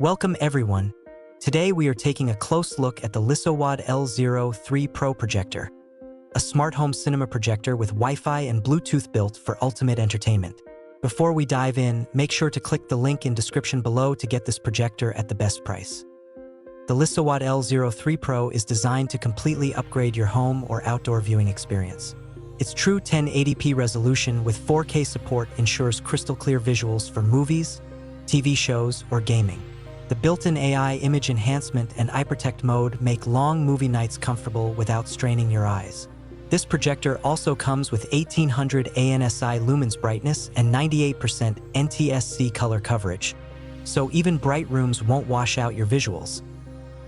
Welcome everyone. Today we are taking a close look at the Lisowod L03Pro Projector, a smart home cinema projector with Wi-Fi and Bluetooth built for ultimate entertainment. Before we dive in, make sure to click the link in description below to get this projector at the best price. The Lisowod L03Pro is designed to completely upgrade your home or outdoor viewing experience. Its true 1080p resolution with 4K support ensures crystal clear visuals for movies, TV shows, or gaming. The built-in AI image enhancement and iProtect mode make long movie nights comfortable without straining your eyes. This projector also comes with 1800 ANSI lumens brightness and 98% NTSC color coverage, so even bright rooms won't wash out your visuals.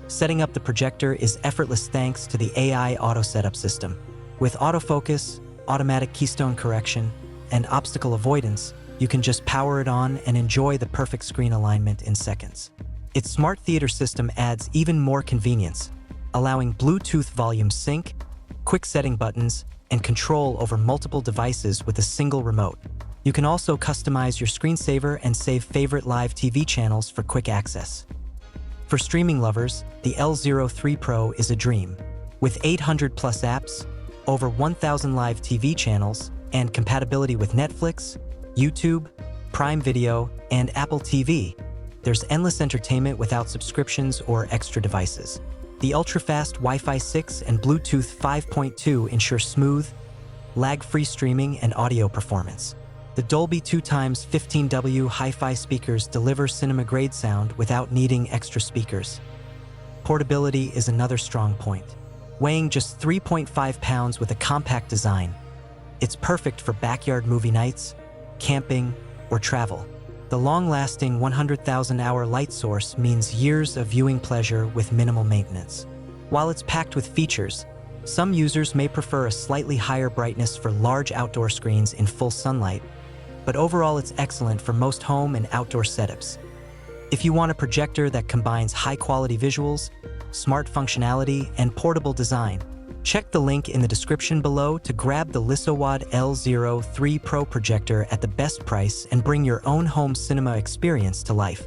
Setting up the projector is effortless thanks to the AI auto setup system. With autofocus, automatic keystone correction, and obstacle avoidance, you can just power it on and enjoy the perfect screen alignment in seconds. Its smart theater system adds even more convenience, allowing Bluetooth volume sync, quick setting buttons, and control over multiple devices with a single remote. You can also customize your screensaver and save favorite live TV channels for quick access. For streaming lovers, the L03Pro is a dream. With 800 plus apps, over 1,000 live TV channels, and compatibility with Netflix, YouTube, Prime Video, and Apple TV, there's endless entertainment without subscriptions or extra devices. The ultra-fast Wi-Fi 6 and Bluetooth 5.2 ensure smooth, lag-free streaming and audio performance. The Dolby 2x15W HiFi speakers deliver cinema-grade sound without needing extra speakers. Portability is another strong point. Weighing just 3.5 pounds with a compact design, it's perfect for backyard movie nights, camping, or travel. The long-lasting 100,000-hour light source means years of viewing pleasure with minimal maintenance. While it's packed with features, some users may prefer a slightly higher brightness for large outdoor screens in full sunlight, but overall it's excellent for most home and outdoor setups. If you want a projector that combines high-quality visuals, smart functionality, and portable design, check the link in the description below to grab the Lisowod L03Pro Projector at the best price and bring your own home cinema experience to life.